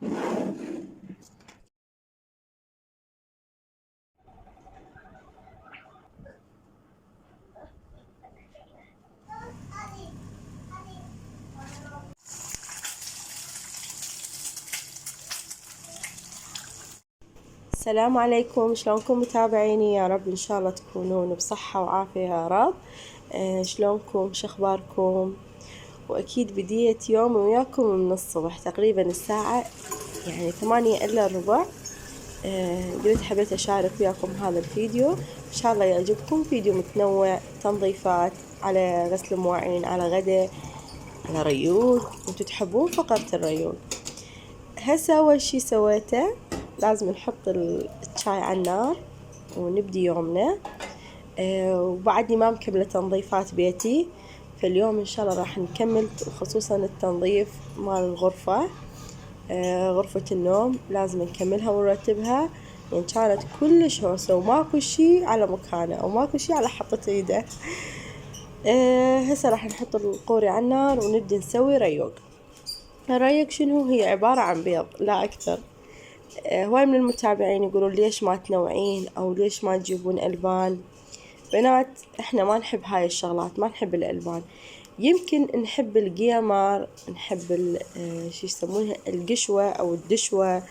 السلام عليكم، شلونكم متابعيني؟ يا رب إن شاء الله تكونون بصحة وعافية يا رب. شلونكم؟ شخباركم؟ وأكيد بديت يوم وياكم من الصبح تقريبا الساعة يعني 8 إلا ربع. قلت حبيت أشارك وياكم هذا الفيديو، إن شاء الله يعجبكم. فيديو متنوع، تنظيفات، على غسل مواعين، على غدا، على ريوق، وانتو تحبون فقرة الريوق. هسه أول شي سويته لازم نحط الشاي على النار ونبدي يومنا. وبعدني ما مكملة تنظيفات بيتي، فاليوم إن شاء الله راح نكمل، خصوصا التنظيف مال الغرفة. غرفة النوم لازم نكملها ونرتبها، يعني كانت كلش هوسة وماكو شي على مكانه أو ماكو شي على حطة ايده. هسه راح نحط القوري على النار ونبدي نسوي ريوق. الريوق شنو؟ هي عبارة عن بيض لا أكثر. هواي من المتابعين يقولون ليش ما تنوعين أو ليش ما تجيبون ألبان. بنات احنا ما نحب هاي الشغلات، ما نحب الألبان. يمكن نحب القيمر، نحب شو يسمونها القشوة أو الدشوة.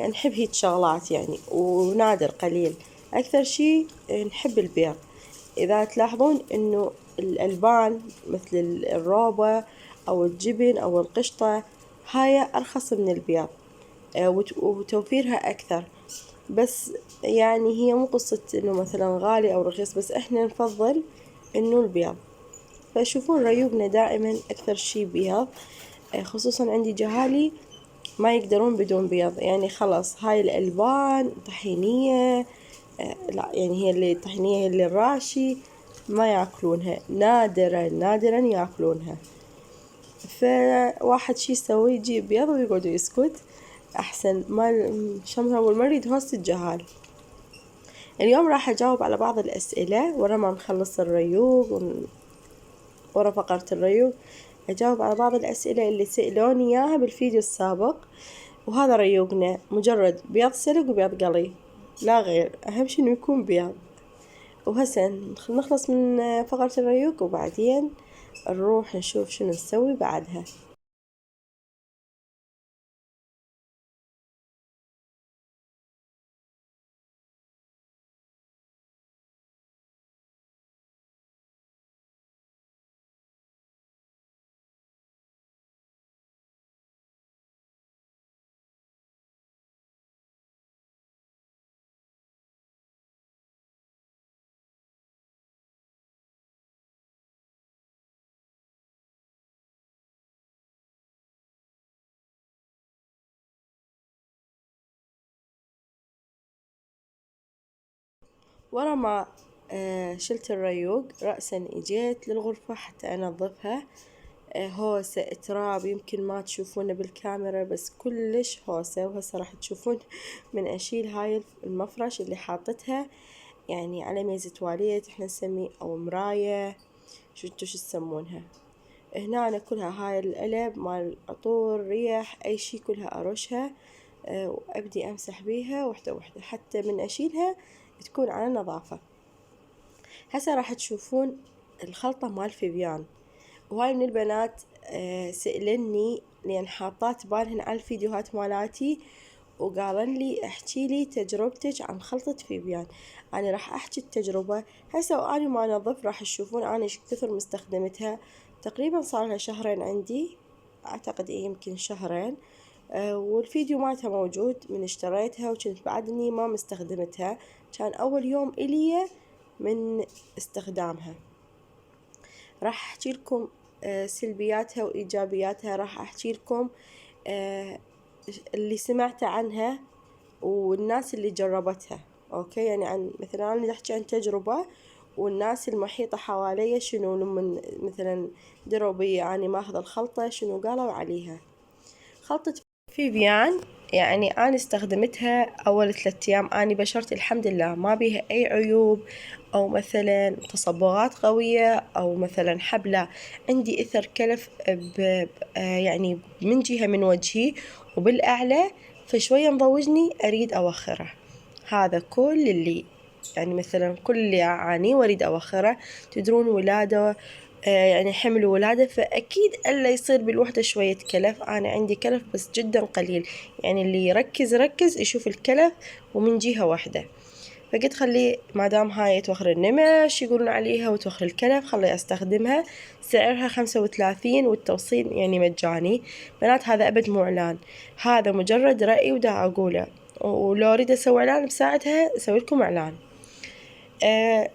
نحب هيك شغلات يعني، ونادر قليل. أكثر شي نحب البيض. إذا تلاحظون إنه الألبان مثل الروبة أو الجبن أو القشطة هاي أرخص من البيض، وتوفيرها أكثر. بس يعني هي مو قصة إنه مثلا غالي أو رخيص، بس إحنا نفضل إنه البيض. فشوفون ريوقنا دائما أكثر شي بيض. خصوصا عندي جهالي ما يقدرون بدون بيض، يعني خلاص هاي الألبان طحينية، لا يعني هي اللي الطحينية هي اللي الراشي ما ياكلونها، نادرا نادرا ياكلونها. فواحد شي يسوي يجيب بيض ويقعد يسكت أحسن. ما شمها أول مرة يدهوس الجهال. اليوم راح أجاوب على بعض الأسئلة ورا ما نخلص الريوق، ورا فقرة الريوق أجاوب على بعض الأسئلة اللي سألوني إياها بالفيديو السابق. وهذا ريوقنا مجرد بيض سلق وبيض قلي، لا غير، أهم شي إنه يكون بيض. وهسه نخلص من فقرة الريوق وبعدين نروح نشوف شنو نسوي بعدها. ورا ما شلت الريوق رأسا اجيت للغرفة حتى انظفها. هوسة تراب، يمكن ما تشوفونه بالكاميرا بس كلش هوسة. وهسه راح تشوفون من اشيل هاي المفرش اللي حاطتها يعني على ميزة تواليت احنا نسميه او مراية، شو تسمونها. هنا أنا كلها هاي القلب مال عطور ريح اي شي كلها ارشها. وابدي امسح بيها وحدة وحدة حتى من اشيلها تكون على نظافة. هسه راح تشوفون الخلطة مال فيفيان. وهاي من البنات سألني لأن حاطات بالهن على الفيديوهات مالاتي، وقالن لي احكي لي تجربتك عن خلطة فيفيان. أنا راح أحكي التجربة هسه وأنا ما أنظف. راح تشوفون أنا إيش كثر مستخدمتها. تقريبا صار لها شهرين عندي، أعتقد يمكن شهرين. والفيديو مالتها موجود من اشتريتها، وكنت بعدني ما مستخدمتها، كان أول يوم إلي من استخدامها. راح أحكي لكم سلبياتها وإيجابياتها. راح أحكي لكم اللي سمعت عنها والناس اللي جربتها. أوكي، يعني عن مثلا أنا أحكي عن تجربة، والناس المحيطة حواليا شنو لما مثلا دروا بي يعني ماخذ الخلطة شنو قالوا عليها. خلطة فيفيان يعني أنا استخدمتها أول 3 أيام، أنا بشرتي الحمد لله ما بيها أي عيوب أو مثلا تصبغات قوية أو مثلا حبلة. عندي إثر كلف يعني من جهة من وجهي وبالأعلى، فشوية مضوجني أريد أوخره. هذا كل اللي يعني مثلا كل اللي أعانيه وأريد أوخره. تدرون ولادة يعني حمل ولادة، فأكيد ألا يصير بالوحدة شوية كلف. أنا عندي كلف بس جدا قليل، يعني اللي يركز يشوف الكلف ومن جهة واحدة. فقلت خلي مادام هاي توخر النمش يقولون عليها وتوخر الكلف، خلي أستخدمها. سعرها 35 والتوصيل يعني مجاني. بنات هذا أبد مو إعلان، هذا مجرد رأي ودا أقوله، ولو أريد أسوي إعلان بساعتها أسوي لكم إعلان.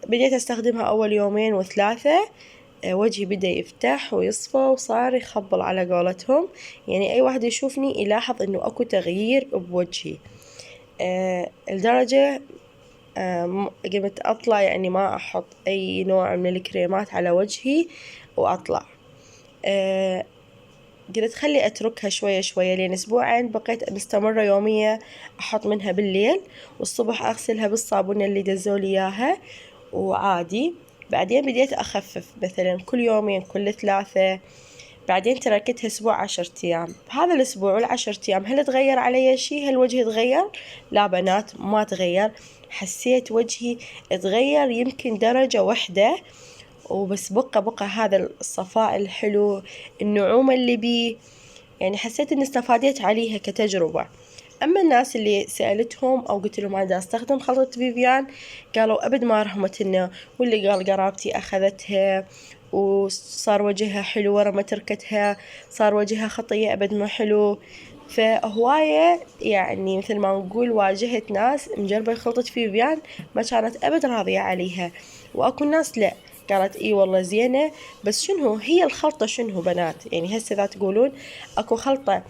بديت أستخدمها أول 2 و3. وجهي بدأ يفتح ويصفى وصار يخبل على قولتهم، يعني أي واحد يشوفني يلاحظ إنه أكو تغيير بوجهي. لدرجة قمت أطلع يعني ما أحط أي نوع من الكريمات على وجهي وأطلع. قلت خلي أتركها شوية شوية لين أسبوعين. بقيت مستمرة يومية أحط منها بالليل، والصبح أغسلها بالصابون اللي دزولي إياها وعادي. بعدين بديت أخفف مثلا كل يومين كل 3. بعدين تركتها أسبوع 10 أيام. بهذا الأسبوع وال10 أيام هل تغير علي شي؟ هل وجهي تغير؟ لا بنات ما تغير. حسيت وجهي تغير يمكن درجة واحدة وبس، بقى هذا الصفاء الحلو، النعومة اللي بيه. يعني حسيت إني استفادت عليها كتجربة. أما الناس اللي سألتهم أو قلت لهم أنا أستخدم خلطة فيفيان، قالوا أبد ما رحمتنا، واللي قال قرابتي أخذتها وصار وجهها حلو ورا ما تركتها صار وجهها خطية أبد ما حلو. فهواية يعني مثل ما نقول واجهت ناس مجربة خلطة فيفيان ما كانت أبد راضية عليها، وأكو ناس لا قالت إيه والله زينة. بس شنو هي الخلطة؟ شنو بنات يعني هسه إذا تقولون أكو خلطة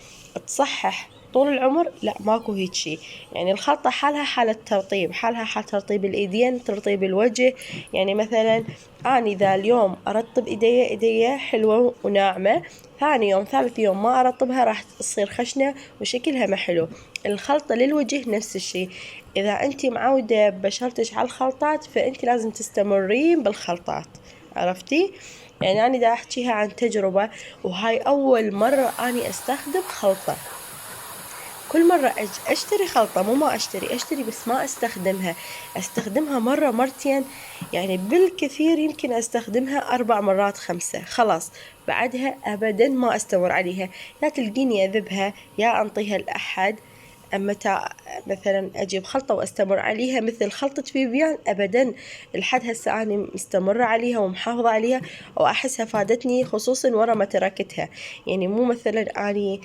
تصحح طول العمر، لا ماكو هيك شي. يعني الخلطة حالها حالة ترطيب، حالها حال ترطيب الإيدين، ترطيب الوجه. يعني مثلا أنا إذا اليوم أرطب إيدي حلوة وناعمة، ثاني يوم ثالث يوم ما أرطبها راح تصير خشنة وشكلها ما حلو. الخلطة للوجه نفس الشي. إذا أنت معودة بشرتك على الخلطات فأنت لازم تستمرين بالخلطات، عرفتي؟ يعني أنا دا أحكيها عن تجربة، وهاي أول مرة أني أستخدم خلطة. كل مرة أشتري خلطة، مو ما أشتري بس ما أستخدمها مرة مرتين، يعني بالكثير يمكن أستخدمها 4 مرات 5 خلاص. بعدها أبدا ما أستمر عليها، يا تلقيني أذبها يا أنطيها لأحد. أما مثلا أجيب خلطة وأستمر عليها مثل خلطة فيفيان أبدا. لحد هسه أنا مستمرة عليها ومحافظة عليها وأحسها فادتني، خصوصا ورا ما تركتها. يعني مو مثلا أني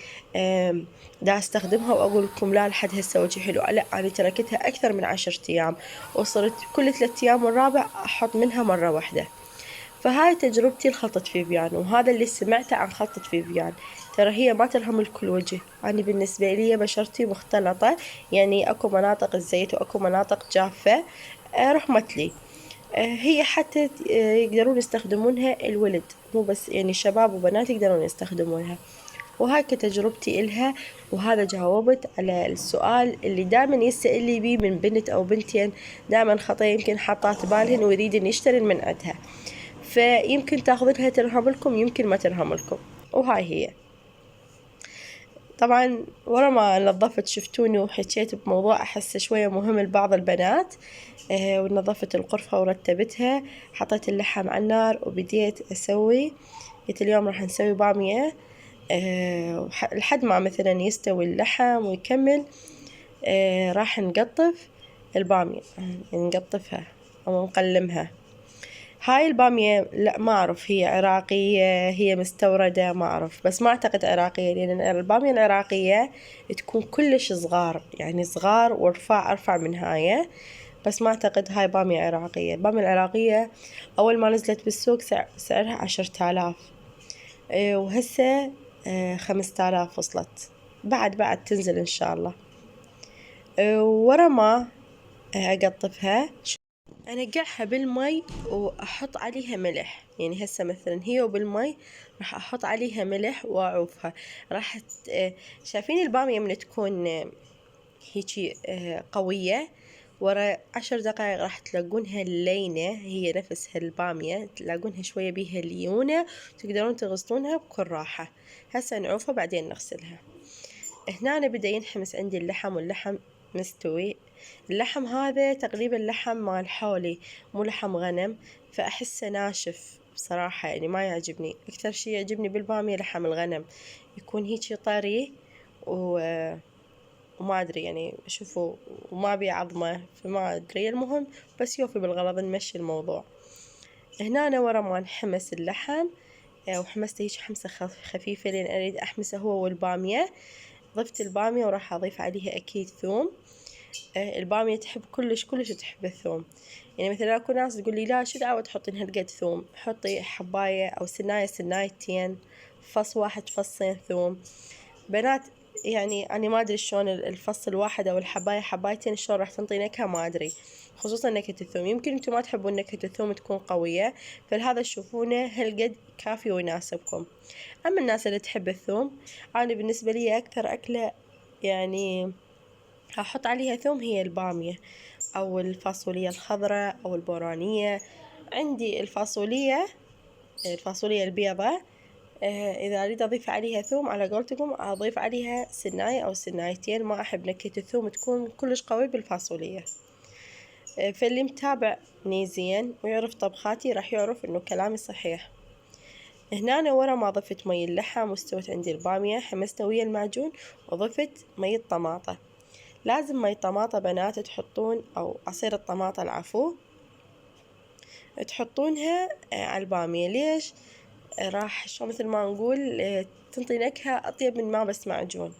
دا أستخدمها وأقول لكم لا لحد هسه وجهي حلو، لا أنا تركتها أكثر من 10 أيام، وصرت كل 3 أيام والرابع أحط منها مرة واحدة. فهاي تجربتي لخلطة فيفيان، وهذا اللي سمعته عن خلطة فيفيان. ترى هي ما ترهم الكل وجه، أنا بالنسبة لي بشرتي مختلطة، يعني أكو مناطق الزيت وأكو مناطق جافة. رحمت لي. هي حتى يقدرون يستخدمونها الولد، مو بس يعني شباب وبنات يقدرون يستخدمونها. وهاي كتجربتي إلها، وهذا جاوبت على السؤال اللي دائما يسأل لي بيه من بنت أو بنتين دائما خطية يمكن حاطات بالهن ويريدن يشترين من عندها، فيمكن تاخذونها ترهم لكم يمكن ما ترهم لكم. وهاي هي. طبعا ورا ما نظفت شفتوني وحكيت بموضوع أحس شوية مهم لبعض البنات. ونظفت الغرفة ورتبتها، حطيت اللحم على النار وبديت أسوي. قلت اليوم راح نسوي بامية لحد ما مثلا يستوي اللحم ويكمل. راح نقطف البامية، يعني نقطفها أو نقلمها. هاي البامية لا ما أعرف هي عراقية هي مستوردة ما أعرف، بس ما أعتقد عراقية، لأن البامية العراقية تكون كلش صغار، يعني صغار أرفع من هاي. بس ما أعتقد هاي بامية عراقية. البامية العراقية أول ما نزلت بالسوق سعرها 10,000، وهسه 5,000 وصلت. بعد تنزل إن شاء الله. ورا ما أقطفها انقعها بالمي واحط عليها ملح. يعني هسه مثلا هي وبالمي راح احط عليها ملح واعوفها. راح شايفين البامية من تكون هيجي قوية، ورا 10 دقايق راح تلاقونها لينة، هي نفسها البامية تلاقونها شوية بيها ليونة، تقدرون تغسلونها بكل راحة. هسه نعوفها بعدين نغسلها. هنا أنا بدأ ينحمس عندي اللحم، واللحم مستوي. اللحم هذا تقريبا لحم مال حولي، مو لحم غنم، فأحسه ناشف بصراحة، يعني ما يعجبني. أكثر شي يعجبني بالبامية لحم الغنم، يكون هيجي طري وما أدري يعني أشوفه وما بيه عظمة، فما أدري. المهم بس يوفي بالغرض نمشي الموضوع. هنا أنا ورا ما انحمس اللحم وحمسته هيك حمسة خفيفة لين أريد أحمسه هو والبامية، ضفت البامية وراح أضيف عليها أكيد ثوم. البامية تحب كلش تحب الثوم. يعني مثلا اكو ناس تقول لي لا شو دعوة تحطين هالقد ثوم، حطي حباية او سنايتين، فص واحد فصين ثوم. بنات يعني أنا ما أدري شلون الفص الواحد أو الحباية حبايتين شلون راح تنطي نكهة، ما أدري، خصوصا نكهة الثوم. يمكن أنتم ما تحبون نكهة الثوم تكون قوية، فلهذا تشوفونه هالقد كافي ويناسبكم. أما الناس اللي تحب الثوم، أنا بالنسبة لي أكثر أكلة يعني هحط عليها ثوم هي البامية أو الفاصولية الخضراء أو البورانية. عندي الفاصولية البيضة، إذا أريد أضيف عليها ثوم على قولتكم أضيف عليها سناية أو سنايتين، ما أحب نكهة الثوم تكون كلش قوي بالفاصولية. فاللي متابعني زين ويعرف طبخاتي راح يعرف إنه كلامي صحيح. هنا أنا ورا ما ضفت مي اللحم واستوت عندي البامية، حمستها ويا المعجون وضفت مي الطماطة. لازم مي طماطة بنات تحطون، أو عصير الطماطة العفو، تحطونها على البامية. ليش؟ راح شو مثل ما نقول تنطي نكهة أطيب من ما بس معجون.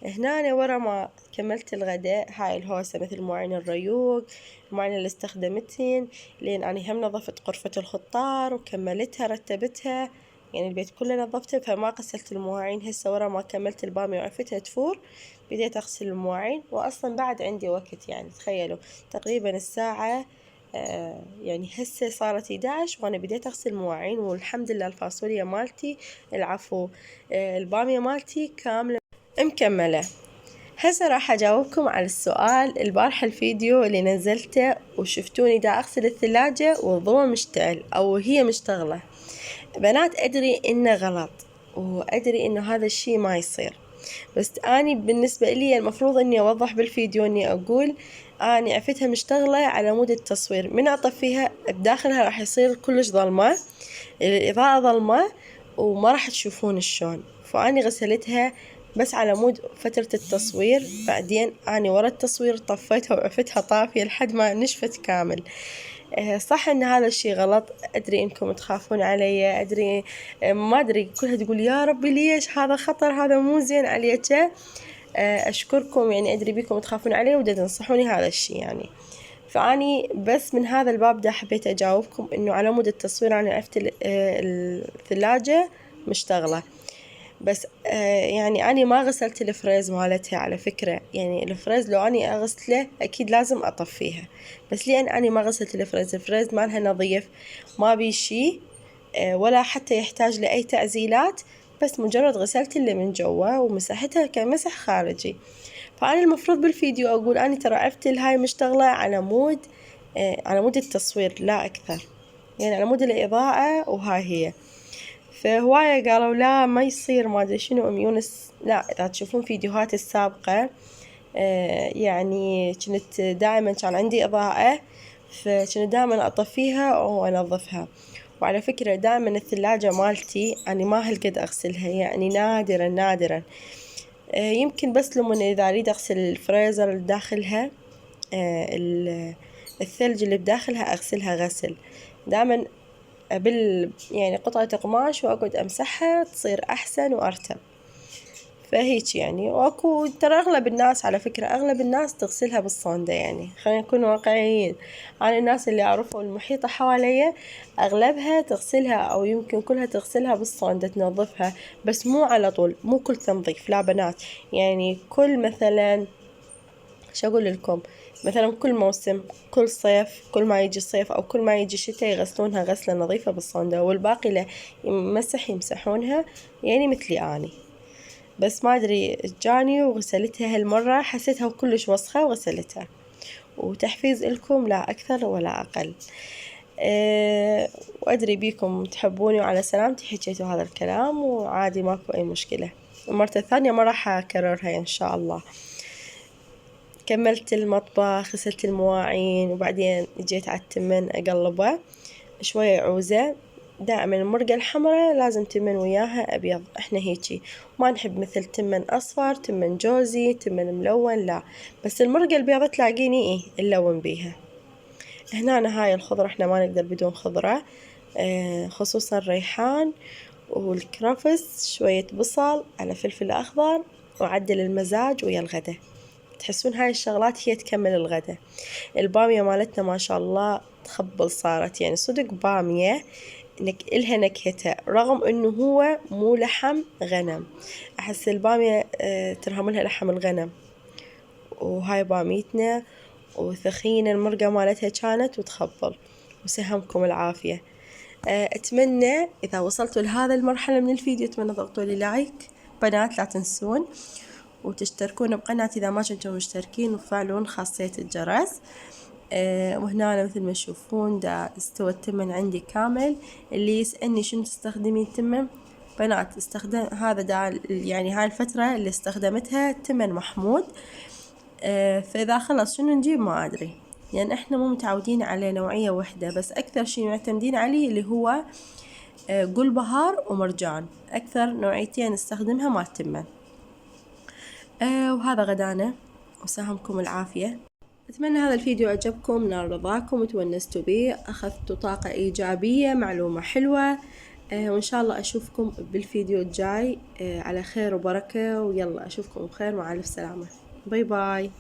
هنا أنا ورا ما كملت الغداء، هاي الهوسة مثل مواعين الريوق، المواعين اللي استخدمتهن، لين أنا هم نظفت غرفة الخضار وكملتها رتبتها، يعني البيت كله نظفته، فما غسلت المواعين. هسه ورا ما كملت البامية وعفتها تفور بديت أغسل المواعين. وأصلا بعد عندي وقت، يعني تخيلوا تقريبا الساعة يعني هسه صارت 11 وأنا بديت أغسل مواعين. والحمد لله الفاصوليا مالتي البامية مالتي كاملة مكملة. هسه راح أجاوبكم على السؤال. البارحة الفيديو اللي نزلته وشفتوني دا أغسل الثلاجة والضوء مشتعل أو هي مشتغلة، بنات أدري إنه غلط وأدري إنه هذا الشي ما يصير، بس أني بالنسبة لي المفروض إني أوضح بالفيديو إني أقول أني عفتها مشتغلة على مود التصوير، من أطفيها بداخلها راح يصير كلش ظلمة، الإضاءة ظلمة وما راح تشوفون شلون. فأني غسلتها بس على مود فترة التصوير، بعدين أني ورا التصوير طفيتها وعفتها طافية لحد ما نشفت كامل. صح ان هذا الشي غلط، ادري انكم تخافون علي، ادري ما ادري كلها تقول يا ربي ليش هذا خطر، هذا مو زين عليك. اشكركم، يعني ادري بيكم تخافون علي ودا تنصحوني هذا الشي يعني. فاني بس من هذا الباب دا حبيت اجاوبكم انه على مود التصوير انا عرفت الثلاجة مشتغلة. بس يعني أنا ما غسلت الفريز مالتها على فكرة، يعني الفريز لو أني أغسله أكيد لازم أطفيها، بس لأن أنا ما غسلت الفريز مالها نظيف ما بيه شي ولا حتى يحتاج لأي تعزيلات، بس مجرد غسلت اللي من جوا ومسحتها كمسح خارجي. فأنا المفروض بالفيديو أقول أنا ترى عرفت هاي مشتغلة على مود التصوير لا أكثر، يعني على مود الإضاءة وهاي هي. فهواية قالوا لا ما يصير ما أدري شنو يونس. لا إذا تشوفون فيديوهات السابقة يعني كنت دائما كان عندي إضاءة، فكنت دائما أطفيها وأنظفها. وعلى فكرة دائما الثلاجة مالتي أنا ما هالقد أغسلها، يعني نادرا يمكن بس لما إذا أريد أغسل الفريزر اللي داخلها الثلج اللي بداخلها أغسلها غسل دائما يعني قطعة قماش وأقعد أمسحها تصير أحسن وأرتب. فهيك يعني. وأكو ترى أغلب الناس على فكرة أغلب الناس تغسلها بالصندة، يعني خلينا نكون واقعيين. أنا الناس اللي أعرفهم المحيطة حواليا أغلبها تغسلها أو يمكن كلها تغسلها بالصندة تنظفها، بس مو على طول، مو كل تنظيف لا بنات، يعني كل مثلا شو أقول لكم مثلا كل موسم، كل صيف، كل ما يجي الصيف أو كل ما يجي الشتاء يغسلونها غسلة نظيفة بالصندوق، والباقي لا يمسحونها يعني مثلي أني. بس ما أدري جاني وغسلتها هالمرة، حسيتها كلش وسخة وغسلتها. وتحفيز إلكم لا أكثر ولا أقل. وأدري بيكم تحبوني وعلى سلامتي حكيتوا هذا الكلام وعادي ماكو أي مشكلة. المرة الثانية ما راح أكررها إن شاء الله. كملت المطبخ، غسلت المواعين، وبعدين جيت على التمن أقلبه شوية عوزة. دائما المرقة الحمراء لازم تمن وياها أبيض، إحنا هيجي ما نحب مثل تمن أصفر، تمن جوزي، تمن ملون، لا. بس المرقة البيضة تلاقيني نلون بيها. هنا هاي الخضرة إحنا ما نقدر بدون خضرة، خصوصا الريحان والكرفس، شوية بصل على فلفل أخضر، وعدل المزاج ويا الغدا. تحسون هاي الشغلات هي تكمل الغدا. البامية مالتنا ما شاء الله تخبل صارت، يعني صدق بامية إلها نكهتها، رغم إنه هو مو لحم غنم. أحس البامية ترهم لها لحم الغنم. وهاي باميتنا وثخينة، المرقة مالتها كانت وتخبل. وسهمكم العافية. أتمنى إذا وصلتوا لهذا المرحلة من الفيديو أتمنى تضغطوا لي لايك. بنات لا تنسون وتشتركون بقناتي إذا ما كنتم مشتركين، وتفعلون خاصية الجرس. وهنا مثل ما تشوفون دا استوى التمن عندي كامل. اللي يسألني شنو تستخدمين تمن بنات، استخدم هذا دا يعني هاي الفترة اللي استخدمتها تمن محمود. فإذا خلص شنو نجيب ما أدري، يعني إحنا مو متعودين على نوعية واحدة، بس أكثر شيء معتمدين عليه اللي هو قل بهار ومرجان، أكثر نوعيتين نستخدمها مال تمن. وهذا غدانا وسهمكم العافية. أتمنى هذا الفيديو عجبكم، نال رضاكم وتونستوا بيه، أخذتوا طاقة إيجابية، معلومة حلوة. وإن شاء الله أشوفكم بالفيديو الجاي على خير وبركة، ويلا أشوفكم بخير مع ألف سلامة. باي باي.